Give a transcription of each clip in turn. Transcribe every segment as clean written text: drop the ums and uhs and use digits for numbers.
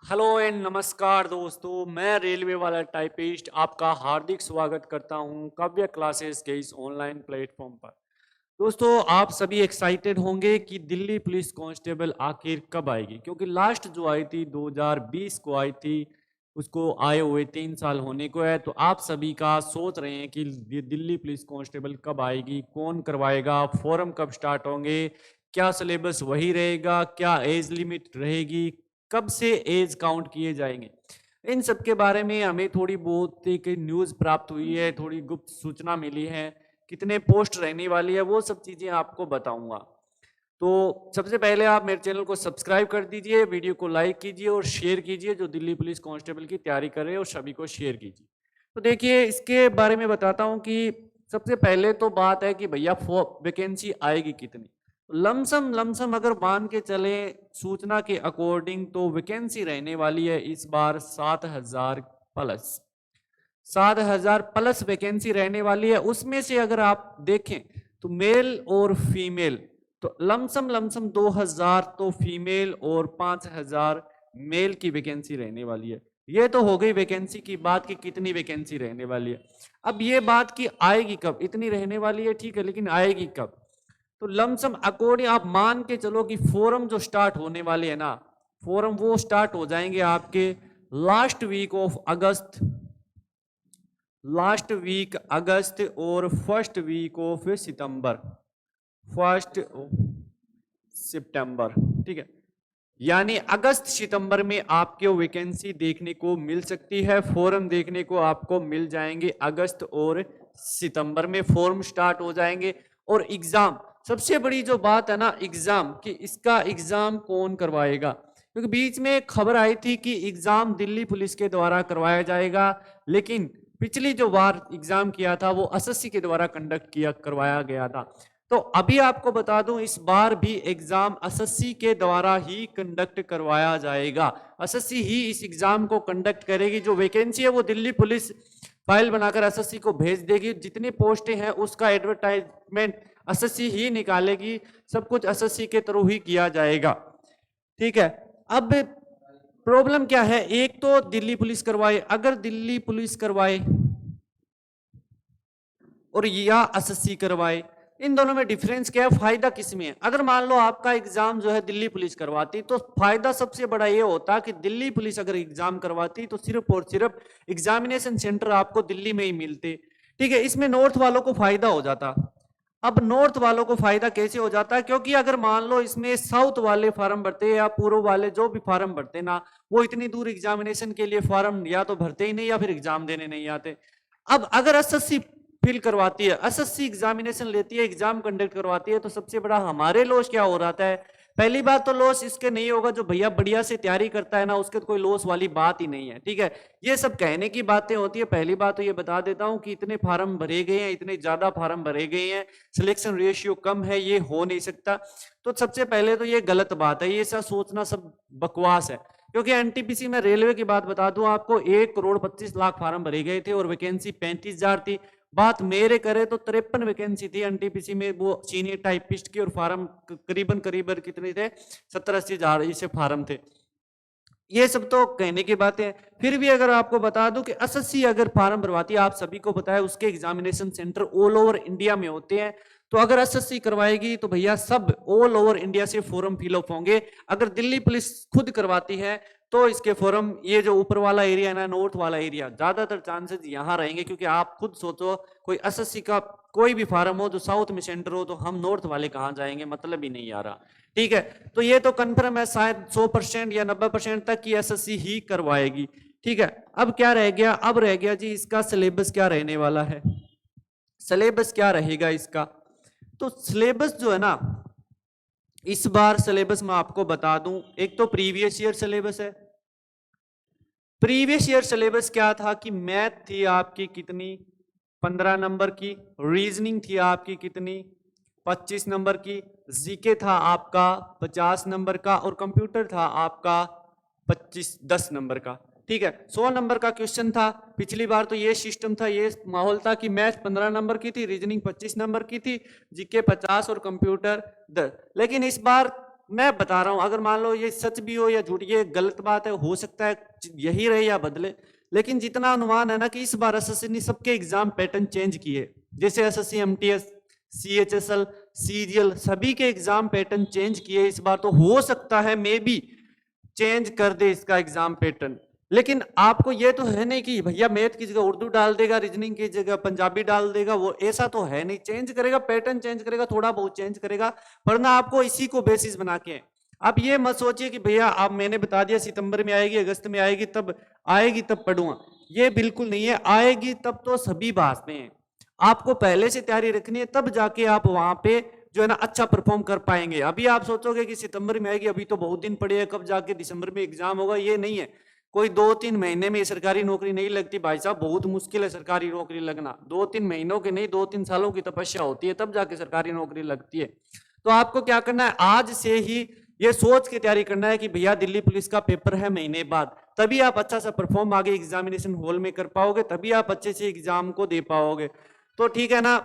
Hello and नमस्कार दोस्तों, मैं रेलवे वाला टाइपिस्ट आपका हार्दिक स्वागत करता हूं काव्य क्लासेस के इस ऑनलाइन प्लेटफॉर्म पर। दोस्तों, आप सभी एक्साइटेड होंगे कि दिल्ली पुलिस कांस्टेबल आखिर कब आएगी, क्योंकि लास्ट जो आई थी 2020 को आई थी, उसको आए हुए 3 साल होने को है। तो आप सभी का सोच रहे हैं कि दिल्ली पुलिस कांस्टेबल कब आएगी, कौन करवाएगा, फॉर्म कब स्टार्ट होंगे, क्या सिलेबस वही रहेगा, क्या एज लिमिट रहेगी, कब से एज काउंट किए जाएंगे। इन सब के बारे में हमें थोड़ी बहुत एक न्यूज़ प्राप्त हुई है, थोड़ी गुप्त सूचना मिली है, कितने पोस्ट रहने वाली है, वो सब चीज़ें आपको बताऊंगा। तो सबसे पहले आप मेरे चैनल को सब्सक्राइब कर दीजिए, वीडियो को लाइक कीजिए और शेयर कीजिए। जो दिल्ली पुलिस कांस्टेबल की तैयारी कर रहे हैं और सभी को शेयर कीजिए। तो देखिए, इसके बारे में बताता हूँ कि सबसे पहले तो बात है कि भैया वैकेंसी आएगी कितनी। लमसम अगर मान के चले सूचना के अकॉर्डिंग, तो वैकेंसी रहने वाली है इस बार 7,000 प्लस। 7,000 प्लस वैकेंसी रहने वाली है। उसमें से अगर आप देखें तो मेल और फीमेल, तो लमसम 2,000 तो फीमेल और 5,000 मेल की वैकेंसी रहने वाली है। ये तो हो गई वैकेंसी की बात कि कितनी वैकेंसी रहने वाली है। अब ये बात कि आएगी कब, इतनी रहने वाली है ठीक है, लेकिन आएगी कब। तो लमसम अकॉर्डिंग आप मान के चलो कि फोरम जो स्टार्ट होने वाले हैं ना, फोरम वो स्टार्ट हो जाएंगे आपके last week of August, last week August और first week of September, first September, ठीक है। यानी अगस्त सितंबर में आपको वैकेंसी देखने को मिल सकती है, फॉर्म देखने को आपको मिल जाएंगे। अगस्त और सितंबर में फॉर्म स्टार्ट हो जाएंगे। और एग्जाम, सबसे बड़ी जो बात है ना एग्जाम, कि इसका एग्जाम कौन करवाएगा, क्योंकि बीच में एक खबर आई थी कि एग्जाम दिल्ली पुलिस के द्वारा करवाया जाएगा, लेकिन पिछली जो बार एग्जाम किया था वो एसएससी के द्वारा कंडक्ट किया करवाया गया था। तो अभी आपको बता दूं, इस बार भी एग्जाम एसएससी के द्वारा ही कंडक्ट करवाया जाएगा। एसएससी ही इस एग्जाम को कंडक्ट करेगी। जो वैकेंसी है वो दिल्ली पुलिस फाइल बनाकर एसएससी को भेज देगी। जितनी पोस्टें हैं उसका एडवर्टाइजमेंट एसएससी ही निकालेगी। सब कुछ एसएससी के थ्रू ही किया जाएगा, ठीक है। अब प्रॉब्लम क्या है, एक तो दिल्ली पुलिस करवाए, अगर दिल्ली पुलिस करवाए और या एसएससी करवाए, इन दोनों में डिफरेंस क्या है, फायदा किस में है। अगर मान लो आपका एग्जाम जो है दिल्ली पुलिस करवाती, तो फायदा सबसे बड़ा ये होता कि दिल्ली पुलिस अगर एग्जाम करवाती तो सिर्फ और सिर्फ एग्जामिनेशन सेंटर आपको दिल्ली में ही मिलते, ठीक है। इसमें नॉर्थ वालों को फायदा हो जाता। अब नॉर्थ वालों को फायदा कैसे हो जाता है, क्योंकि अगर मान लो इसमें साउथ वाले फार्म भरते या पूर्व वाले जो भी फार्म भरते ना, वो इतनी दूर एग्जामिनेशन के लिए फार्म या तो भरते ही नहीं या फिर एग्जाम देने नहीं आते। अब अगर एसएससी फिल करवाती है, एसएससी एग्जामिनेशन लेती है, एग्जाम कंडक्ट करवाती है, तो सबसे बड़ा हमारे लॉस क्या हो रहा है। पहली बात तो लॉस इसके नहीं होगा, जो भैया बढ़िया से तैयारी करता है ना, उसके तो कोई लॉस वाली बात ही नहीं है, ठीक है। ये सब कहने की बातें होती है। पहली बात तो ये बता देता हूं कि इतने फार्म भरे गए हैं, इतने ज्यादा फार्म भरे गए हैं, सिलेक्शन रेशियो कम है, ये हो नहीं सकता। तो सबसे पहले तो ये गलत बात है, ये सब सोचना सब बकवास है। क्योंकि एनटीपीसी में रेलवे की बात बता दूं आपको, 1,25,00,000 फार्म भरे गए थे और वैकेंसी 35,000 थी। बात मेरे करे तो 53 वैकेंसी थी एनटीपीसी में, वो सीनियर टाइपिस्ट की, और फार्म करीबन करीबन कितने थे, 70-80 हजार इसे फार्म थे। ये सब तो कहने की बातें हैं। फिर भी अगर आपको बता दूं कि एसएससी अगर फार्म भरवाती है, आप सभी को पता है उसके examination centre all over India में होते हैं। तो अगर एसएससी करवाएगी तो भैया सब ऑल ओवर इंडिया से फॉर्म फिलअप होंगे। अगर दिल्ली पुलिस खुद करवाती है तो इसके फॉर्म, ये जो ऊपर वाला एरिया है ना, नॉर्थ वाला एरिया, ज्यादातर चांसेस यहाँ रहेंगे। क्योंकि आप खुद सोचो, कोई एसएससी का कोई भी फार्म हो जो साउथ में सेंटर हो, तो हम नॉर्थ वाले कहाँ जाएंगे, मतलब ही नहीं आ रहा, ठीक है। तो ये तो कंफर्म है, शायद 100% या 90% तक की एसएससी ही करवाएगी, ठीक है। अब क्या रह गया, अब रह गया जी इसका सिलेबस क्या रहने वाला है। सिलेबस क्या रहेगा इसका, तो सिलेबस जो है ना, इस बार सिलेबस मैं आपको बता दूं, एक तो प्रीवियस ईयर सिलेबस है। प्रीवियस ईयर सिलेबस क्या था कि मैथ थी आपकी कितनी, 15 नंबर की, रीजनिंग थी आपकी कितनी, 25 नंबर की, जीके था आपका 50 नंबर का, और कंप्यूटर था आपका 10 नंबर का, ठीक है। 100 नंबर का क्वेश्चन था। पिछली बार तो ये सिस्टम था, ये माहौल था कि मैथ 15 नंबर की थी, रीजनिंग 25 नंबर की थी, जीके 50 और कंप्यूटर 10। लेकिन इस बार मैं बता रहा हूं, अगर मान लो ये सच भी हो या झूठ, ये गलत बात है, हो सकता है यही रहे या बदले, लेकिन जितना अनुमान है ना कि इस बार एसएससी ने सबके एग्जाम पैटर्न चेंज किए, जैसे एसएससी एमटीएस, सीएचएसएल, सीजीएल, सभी के एग्जाम पैटर्न चेंज किए इस बार। तो हो सकता है मे बी चेंज कर दे इसका एग्जाम पैटर्न, लेकिन आपको ये तो है नहीं कि भैया मैथ की जगह उर्दू डाल देगा, रीजनिंग की जगह पंजाबी डाल देगा, वो ऐसा तो है नहीं। चेंज करेगा, पैटर्न चेंज करेगा, थोड़ा बहुत चेंज करेगा, वरना आपको इसी को बेसिस बना के। आप ये मत सोचिए कि भैया आप, मैंने बता दिया सितंबर में आएगी, अगस्त में आएगी तब पढ़ूंगा, ये बिल्कुल नहीं है। आएगी तब तो सभी बातें हैं, आपको पहले से तैयारी रखनी है, तब जाके आप वहां पे जो है ना अच्छा परफॉर्म कर पाएंगे। अभी आप सोचोगे कि सितंबर में आएगी, अभी तो बहुत दिन पड़े हैं, कब जाके दिसंबर में एग्जाम होगा, ये नहीं है। कोई 2-3 महीने में सरकारी नौकरी नहीं लगती भाई साहब, बहुत मुश्किल है सरकारी नौकरी लगना। 2-3 महीनों की नहीं, 2-3 सालों की तपस्या होती है, तब जाके सरकारी नौकरी लगती है। तो आपको क्या करना है, आज से ही ये सोच के तैयारी करना है कि भैया दिल्ली पुलिस का पेपर है महीने बाद, तभी आप अच्छा सा परफॉर्म आगे एग्जामिनेशन हॉल में कर पाओगे, तभी आप अच्छे से एग्जाम को दे पाओगे। तो ठीक है ना,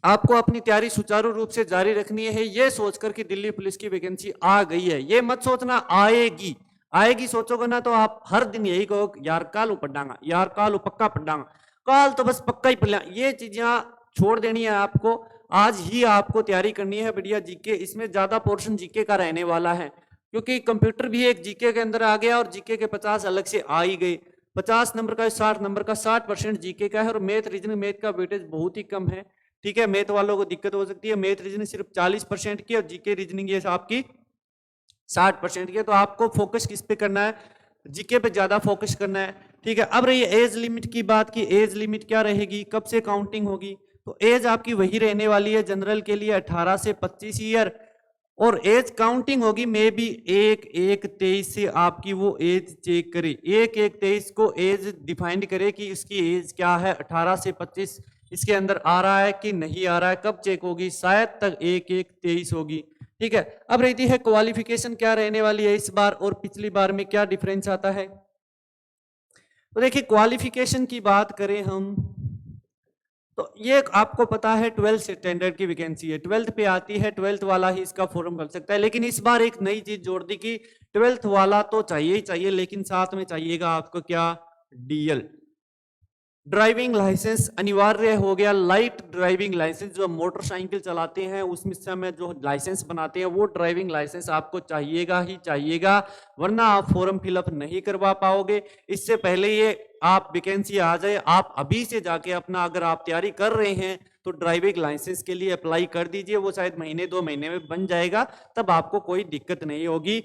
आपको अपनी तैयारी सुचारू रूप से जारी रखनी है, ये सोचकर कि दिल्ली पुलिस की वैकेंसी आ गई है, ये मत सोचना आएगी। आएगी सोचोगे ना तो आप हर दिन यही कहो यार कालू पढ़ांगा, यार कालू पक्का पढ़ांगा, काल तो बस पक्का ही पढ़ा। ये चीजें छोड़ देनी है आपको, आज ही आपको तैयारी करनी है बढ़िया जीके। इसमें ज्यादा पोर्शन जीके का रहने वाला है, क्योंकि कंप्यूटर भी एक जीके के अंदर आ गया और जीके के 50 अलग से आ ही गए। 50 नंबर का 60 नंबर का 60% जीके का है, और मैथ रीजनिंग मैथ का वेटेज बहुत ही कम है। ठीक है, मैथ वालों को दिक्कत हो सकती है, मैथ रीजनिंग सिर्फ 40% की और जीके रीजनिंग ये आपकी 60% की है। तो आपको फोकस किस पे करना है, जीके पे ज्यादा फोकस करना है। ठीक है, अब रही एज लिमिट की बात की, एज लिमिट क्या रहेगी, कब से काउंटिंग होगी, तो एज आपकी वही रहने वाली है जनरल के लिए 18 से 25 ईयर, और एज काउंटिंग होगी मे बी 1/1/23 से आपकी वो एज चेक करे, 1/1/23 को एज डिफाइंड करे कि इसकी एज क्या है, 18 से 25 इसके अंदर आ रहा है कि नहीं आ रहा है, कब चेक होगी, शायद तक 1/1/23 होगी। ठीक है, अब रहती है क्वालिफिकेशन क्या रहने वाली है इस बार और पिछली बार में क्या डिफरेंस आता है। तो देखिए क्वालिफिकेशन की बात करें हम, तो ये आपको पता है 12th स्टैंडर्ड की वैकेंसी है, 12th पे आती है, 12th वाला ही इसका फॉर्म भर सकता है। लेकिन इस बार एक नई चीज जोड़ दी कि 12th वाला तो चाहिए ही चाहिए, लेकिन साथ में चाहिएगा आपको क्या, डीएल, ड्राइविंग लाइसेंस अनिवार्य हो गया। लाइट ड्राइविंग लाइसेंस, जो मोटरसाइकिल चलाते हैं उसमें समय जो लाइसेंस बनाते हैं, वो ड्राइविंग लाइसेंस आपको चाहिएगा ही चाहिएगा, वरना आप फॉर्म फिलअप नहीं करवा पाओगे। इससे पहले ये आप वैकेंसी आ जाए, आप अभी से जाके अपना, अगर आप तैयारी कर रहे हैं तो ड्राइविंग लाइसेंस के लिए अप्लाई कर दीजिए, वो शायद महीने 2 महीने में बन जाएगा, तब आपको कोई दिक्कत नहीं होगी।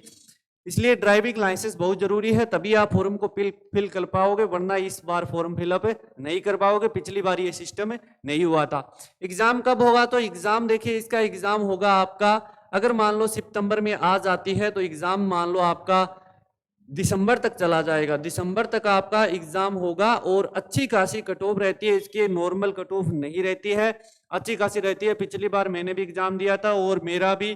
इसलिए ड्राइविंग लाइसेंस बहुत जरूरी है, तभी आप फॉर्म को फिल कर पाओगे, वरना इस बार फॉर्म फिलअप नहीं कर पाओगे। पिछली बार ये सिस्टम नहीं हुआ था। एग्जाम कब होगा, तो एग्जाम देखिए, इसका एग्जाम होगा आपका, अगर मान लो सितंबर में आ जाती है तो एग्जाम मान लो आपका दिसंबर तक चला जाएगा, दिसंबर तक आपका एग्जाम होगा। और अच्छी खासी कट ऑफ रहती है इसकी, नॉर्मल कट ऑफ नहीं रहती है, अच्छी खासी रहती है। पिछली बार मैंने भी एग्जाम दिया था और मेरा भी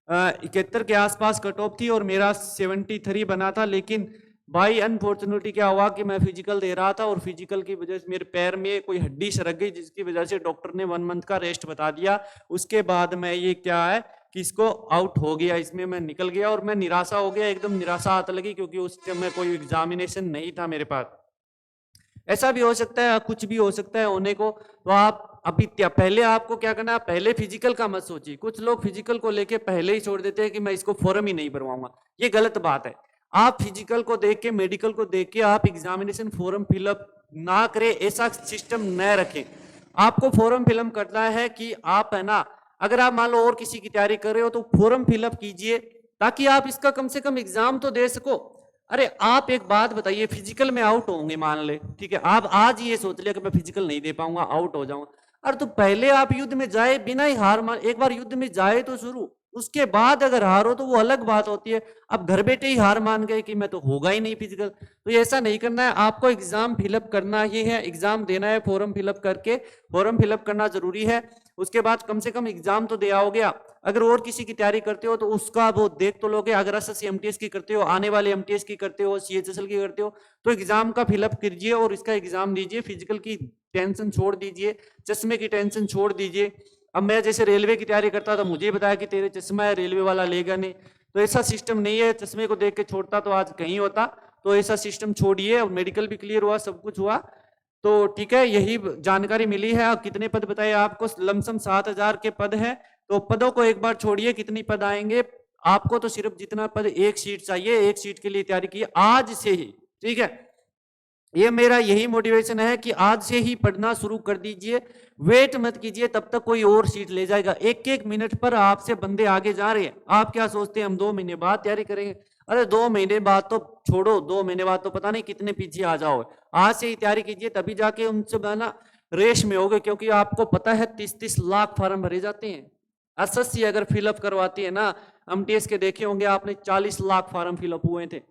71 के आसपास कट ऑफ थी और मेरा 73 बना था। लेकिन बाई अनफॉर्चुनेटली क्या हुआ कि मैं फिजिकल दे रहा था और फिजिकल की वजह से मेरे पैर में कोई हड्डी सरक गई, जिसकी वजह से डॉक्टर ने 1 मंथ का रेस्ट बता दिया। उसके बाद मैं ये क्या है कि इसको आउट हो गया, इसमें मैं निकल गया और मैं निराशा हो गया, एकदम निराशा आने लगी, क्योंकि उस टाइम में कोई एग्जामिनेशन नहीं था मेरे पास। ऐसा भी हो सकता है, कुछ भी हो सकता है होने को। तो आप अभी पहले आपको क्या करना है, पहले फिजिकल का मत सोचिए। कुछ लोग फिजिकल को लेके पहले ही छोड़ देते हैं कि मैं इसको फॉर्म ही नहीं भरवाऊंगा, ये गलत बात है। आप फिजिकल को देख के, मेडिकल को देख के आप एग्जामिनेशन फॉर्म फिलअप ना करें, ऐसा सिस्टम न रखें। आपको फॉर्म फिलअप करना है कि आप है ना, अगर आप मान लो और किसी की तैयारी कर रहे हो तो फॉर्म फिलअप कीजिए, ताकि आप इसका कम से कम एग्जाम तो दे सको। अरे आप एक बात बताइए, फिजिकल में आउट होंगे मान ले, ठीक है, आप आज ये सोच लिया कि मैं फिजिकल नहीं दे पाऊंगा, आउट हो जाऊंगा। अरे तो पहले आप युद्ध में जाए, बिना ही हार मान, एक बार युद्ध में जाए तो शुरू, उसके बाद अगर हार हो तो वो अलग बात होती है। अब घर बैठे ही हार मान गए कि मैं तो होगा ही नहीं फिजिकल, तो ये ऐसा नहीं करना है। आपको एग्जाम फिलअप करना ही है, एग्जाम देना है, फॉर्म फिलअप करके, फॉर्म फिलअप करना जरूरी है। उसके बाद कम से कम एग्जाम तो दे आओगे आप। अगर और किसी की तैयारी करते हो तो उसका वो देख तो लोगे। अगर एसएससी एमटीएस की करते हो, आने वाले एमटीएस की करते हो, सीएचएसएल की करते हो, तो एग्जाम का फिलअप कीजिए और इसका एग्जाम दीजिए। फिजिकल की टेंशन छोड़ दीजिए, चश्मे की टेंशन छोड़ दीजिए। अब मैं जैसे रेलवे की तैयारी करता था, मुझे बताया कि तेरे चश्मा है, रेलवे वाला लेगा नहीं, तो ऐसा सिस्टम नहीं है। चश्मे को देख के छोड़ता तो आज कहीं होता, तो ऐसा सिस्टम छोड़िए। और मेडिकल भी क्लियर हुआ, सब कुछ हुआ, तो ठीक है, यही जानकारी मिली है। कितने पद बताए आपको? लमसम 7,000 के पद है। तो पदों को एक बार छोड़िए, कितनी पद आएंगे आपको, तो सिर्फ जितना पद एक सीट चाहिए, एक सीट के लिए तैयारी की आज से ही, ठीक है। ये मेरा यही मोटिवेशन है कि आज से ही पढ़ना शुरू कर दीजिए, वेट मत कीजिए तब तक कोई और सीट ले जाएगा। एक एक मिनट पर आपसे बंदे आगे जा रहे हैं। आप क्या सोचते हैं हम 2 महीने बाद तैयारी करेंगे? अरे 2 महीने बाद तो छोड़ो, 2 महीने बाद तो पता नहीं कितने पीछे आ जाओ। आज से ही तैयारी कीजिए, तभी जाके उनसे बना रेस में होगे। क्योंकि आपको पता है 30-30 लाख फार्म भरे जाते हैं। एसएससी अगर फिलअप करवाती है ना, एमटीएस के देखे होंगे आपने, 40 लाख फार्म फिलअप हुए थे।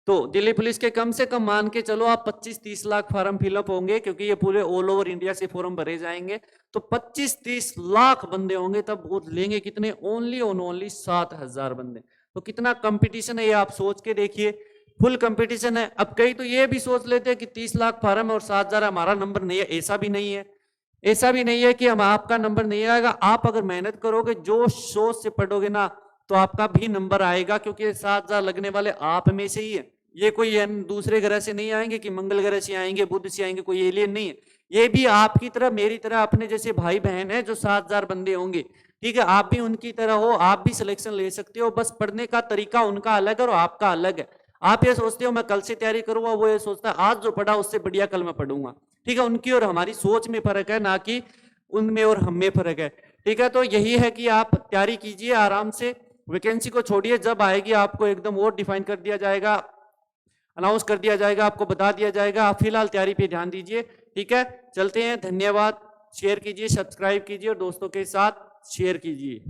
तो दिल्ली पुलिस के कम से कम मान के चलो आप 25-30 लाख फार्म फिलअप होंगे, क्योंकि ये पूरे ऑल ओवर इंडिया से फॉर्म भरे जाएंगे। तो 25-30 लाख बंदे होंगे, तब वो लेंगे कितने? ओनली ऑन ओनली 7,000 बंदे। तो कितना कंपटीशन है ये आप सोच के देखिए, फुल कंपटीशन है। अब कई तो ये भी सोच लेते हैं कि 30 लाख फार्म और 7,000 हमारा नंबर नहीं है। ऐसा भी नहीं है, ऐसा भी नहीं है कि हम आपका नंबर नहीं आएगा। आप अगर मेहनत करोगे, जोश सोच से पढ़ोगे ना, तो आपका भी नंबर आएगा। क्योंकि 7,000 लगने वाले आप में से ही है। ये कोई दूसरे ग्रह से नहीं आएंगे कि मंगल ग्रह से आएंगे, बुध से आएंगे, कोई एलियन नहीं है। ये भी आपकी तरह, मेरी तरह, अपने जैसे भाई बहन है जो 7,000 बंदे होंगे, ठीक है। आप भी उनकी तरह हो, आप भी सिलेक्शन ले सकते हो। बस पढ़ने का तरीका उनका अलग है और आपका अलग है। आप ये सोचते हो मैं कल से तैयारी करूंगा, वो ये सोचता है आज जो पढ़ा उससे बढ़िया कल मैं पढ़ूंगा, ठीक है। उनकी और हमारी सोच में फर्क है, ना कि उनमें और हम में फर्क है, ठीक है। तो यही है कि आप तैयारी कीजिए आराम से, वैकेंसी को छोड़िए। जब आएगी आपको एकदम और डिफाइन कर दिया जाएगा, अनाउंस कर दिया जाएगा, आपको बता दिया जाएगा। आप फिलहाल तैयारी पे ध्यान दीजिए, ठीक है। चलते हैं, धन्यवाद। शेयर कीजिए, सब्सक्राइब कीजिए और दोस्तों के साथ शेयर कीजिए।